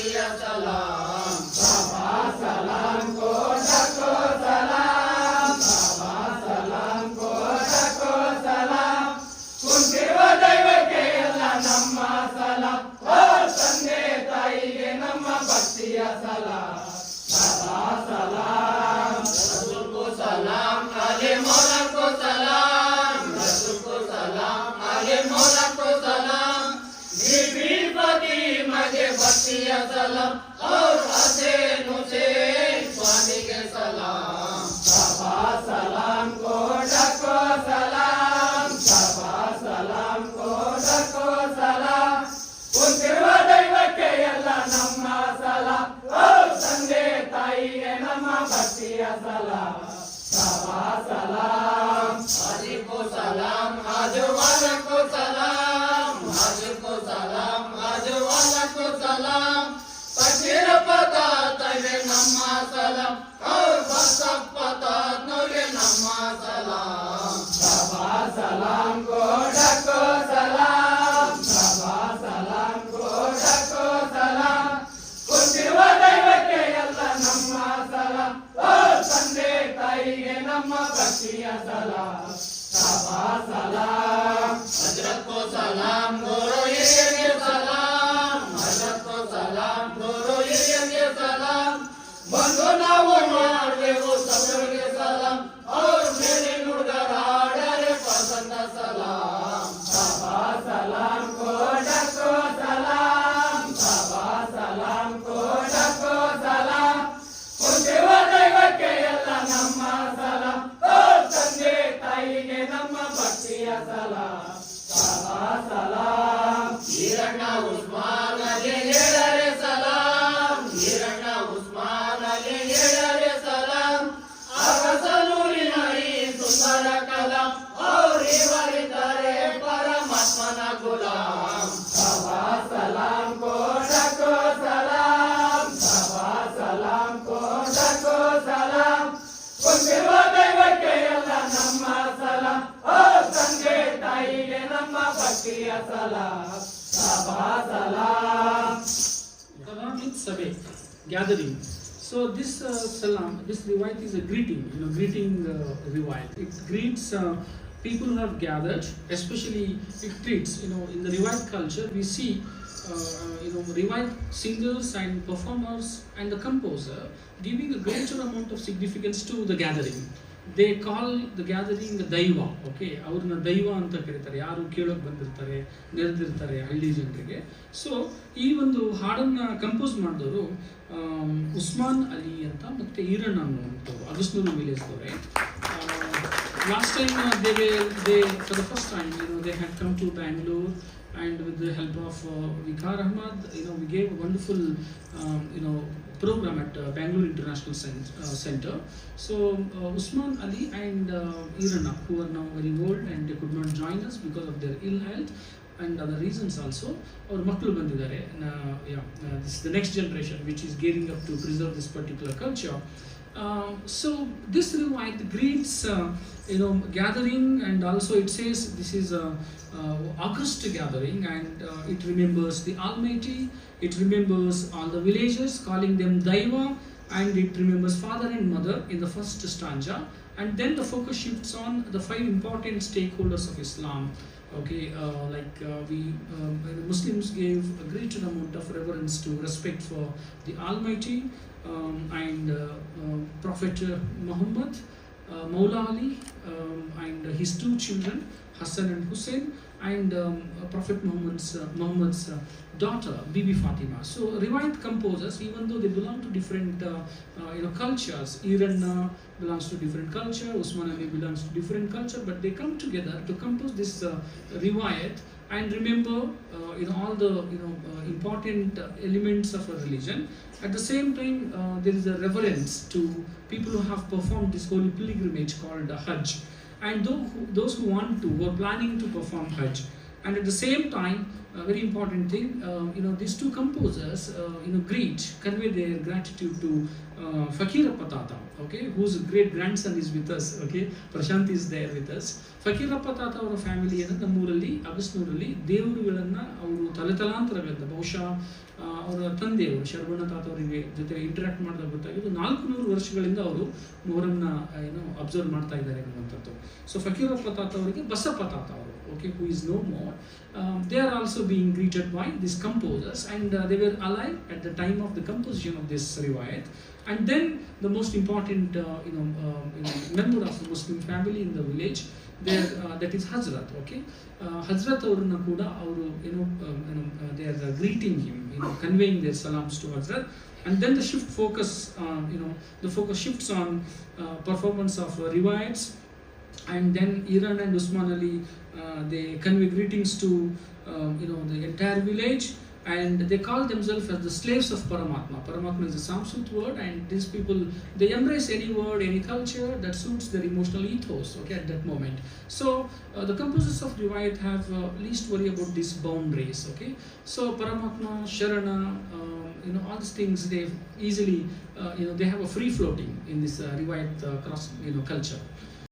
batiya salam. Saba salam ko dako salam. Saba salam ko dako salam. ಕುಂತಿರುವ ದೈವಕ್ಕೆ ಎಲ್ಲ ನಮ್ಮ ಸಲಾಂ. ಓ ತಂದೆ ತಾಯಿಗೆ ನಮ್ಮ ಭಕ್ತಿಯ ಸಲಾಂ. ಸದಾ ಸಲಾಂ. ರಸೂಲ್ को सलाम, आले मौला को सलाम. रसूल को सलाम, आले मौला को सलाम. बीबी फातिमा के भक्तिया सलाम और हसन हुसैन स्वामी के सलाम. सभा सलाम को डको सलाम. सभा सलाम को डको सलाम. ಕುಂತಿರುವ ದೈವಕ್ಕೆ ಎಲ್ಲ ನಮ್ಮ ಸಲಾಂ. ಓ ತಂದೆ ತಾಯಿಗೆ ನಮ್ಮ ಭಕ್ತಿಯ ಸಲಾಂ. ಸಭಾ ಸಲಾಂ. ಹಾಜಿ को सलाम, हाजिर वाला को सलाम. हाजिर को सलाम, हाजिर वाला को सलाम. फकीर पता तवे ನಮ್ಮ ಸಲಾಂ. और बसक पता नोरे ನಮ್ಮ ಸಲಾಂ. सभा सलाम को डको सलाम. सभा सलाम को डको सलाम. ಕುಂತಿರುವ ದೈವಕ್ಕೆ ಎಲ್ಲ ನಮ್ಮ ಸಲಾಂ. ಓ ತಂದೆ ತಾಯಿಗೆ ನಮ್ಮ ಭಕ್ತಿಯ ಸಲಾಂ. ಸಭಾ ಸಲಾಂ. ಹಜರತ್ को सलाम, गुरु ಹಿರಿಯರಿಗೆ ಸಲಾಂ. ಹಜರತ್ को सलाम, गुरु ಹಿರಿಯರಿಗೆ ಸಲಾಂ. ಬಂದು ನಾವು ಮಾಡುವೆವು ಸಭೆಗೆ ಸಲಾಂ. और मेरे ನುಡಿಗರಾಡರೆ ಪಸಂದ ಸಲಾಂ. ಸಭಾ ಸಲಾಂ को डको सलाम. सभा सलाम को डको सलाम. ಕುಂತಿರುವ ದೈವಕ್ಕೆ ಎಲ್ಲ ನಮ್ಮ ಸಲಾಂ. ಓ ತಂದೆ ತಾಯಿಗೆ ನಮ್ಮ ಭಕ್ತಿಯ ಸಲಾಂ. ಸಭಾ ಸಲಾಂ. ಈರಣ್ಣ ಉಸ್ಮಾನ್ ಅಲಿ ಹೇಳರೆ ಸಲಾಂ. ಈರಣ್ಣ ಉಸ್ಮಾನ್ ಅಲಿ ಹೇಳರೆ ಸಲಾಂ. ಅಗಸನೂರಿನ ಈ ಸುಂದರ ಕಲಾಂ. और ಇವರಿದ್ದಾರೆ ಪರಮಾತ್ಮನ ಗುಲಾಂ. ಸಭಾ ಸಲಾಂ को डको सलाम. सभा सलाम को डको सलाम. ಕುಂತಿರುವ ದೈವಕ್ಕೆ ಎಲ್ಲ ನಮ್ಮ ಸಲಾಂ. ಓ ತಂದೆ ತಾಯಿಗೆ ನಮ್ಮ ಭಕ್ತಿಯ ಸಲಾಂ. ಸಭಾ ಸಲಾಂ. Salam means sabeh, gathering. So this salam, this riwayat is a greeting, greeting riwayat. It greets people who have gathered, especially it treats, in the riwayat culture we see, riwayat singers and performers and the composer giving a greater amount of significance to the gathering. They call the gathering ದೈವ. Okay, ಅವ್ರನ್ನ ದೈವ ಅಂತ ಕರೀತಾರೆ. ಯಾರು ಕೇಳೋಕೆ ಬಂದಿರ್ತಾರೆ, ನೆರೆದಿರ್ತಾರೆ ಹಳ್ಳಿ ಜನರಿಗೆ. ಸೊ ಈ ಒಂದು ಹಾಡನ್ನು ಕಂಪೋಸ್ ಮಾಡಿದವರು ಉಸ್ಮಾನ್ ಅಲಿ ಅಂತ ಮತ್ತು ಈರಣ್ಣ ಅನ್ನುವಂಥವ್ರು ಅಗಸ್ನೂರು ವಿಲೇಜ್ದವರೇ. Last time they for the first time they had come to Bangalore, and with the help of Viqar Ahmad, we gave a wonderful program at Bangalore International Center. So Usman Ali and Irana, who are now very old and they could not join us because of their ill health and other reasons also, our maklu bandidare. This is the next generation which is gearing up to preserve this particular culture. So this riwayat greets gathering, and also it says this is a August gathering, and it remembers the Almighty. It remembers all the villagers, calling them Daiva, and it remembers father and mother in the first stanza, and then the focus shifts on the 5 important stakeholders of Islam. Okay, we Muslims gave a greater amount of reverence to respect for the Almighty, and Prophet Muhammad, Maula Ali, and his 2 children, Hassan and Hussein, and Prophet Muhammad's daughter, Bibi Fatima. So riwayat composers, even though they belong to different cultures, Iranna belongs to different culture, Usman Ali belongs to different culture, but they come together to compose this riwayat and remember all the important elements of a religion. At the same time, there is a reverence to people who have performed this holy pilgrimage called Hajj, and those who want to, who are planning to perform Hajj. And at the same time, a very important thing. These two composers, convey their gratitude to Fakirappa Tata, okay, whose great grandson is with us, okay, Prashant is there with us. Fakirappa Tata ಅವರ ಫ್ಯಾಮಿಲಿಯನ್ನು ನಮ್ಮೂರಲ್ಲಿ ಅಗಸ್ನೂರಲ್ಲಿ ದೇವರುಗಳನ್ನು ಅವರು ತಲೆತಲಾಂತರಗಳಿಂದ ಬಹುಶಃ ಅವರ ತಂದೆಯವರು ಶರವಣ ತಾತ ಅವರಿಗೆ ಜೊತೆ ಇಂಟರಾಕ್ಟ್ ಮಾಡಿದಾಗ ಗೊತ್ತಾಗಿದ್ದು 400 ವರ್ಷಗಳಿಂದ ಅವರು ಮೊಹರಂನ ಅಬ್ಸರ್ವ್ ಮಾಡ್ತಾ ಇದ್ದಾರೆ ಅನ್ನುವಂಥದ್ದು. ಸೊ ಫಕೀರಪ್ಪ ತಾತ ಅವರಿಗೆ ಬಸಪ್ಪ ತಾತ ಅವರು, okay, who is no more. They are also being greeted by these composers, and they were alive at the time of the composition of this riwayat. And then the most important member of the Muslim family in the village there, that is Hazrat, okay. Hazrat avruna kuda avaru they are greeting him, conveying their salams to Hazrat. And then the the focus shifts on performance of riwayats. And then Iran and Usman Ali, they convey greetings to the entire village, and they call themselves as the slaves of Paramatma. Paramatma is a Sanskrit word, and these people, they embrace any word, any culture that suits their emotional ethos, okay, at that moment. So the composers of riwayat have least worry about these boundaries, okay. So Paramatma, Sharana, all these things, they easily they have a free floating in this riwayat cross culture.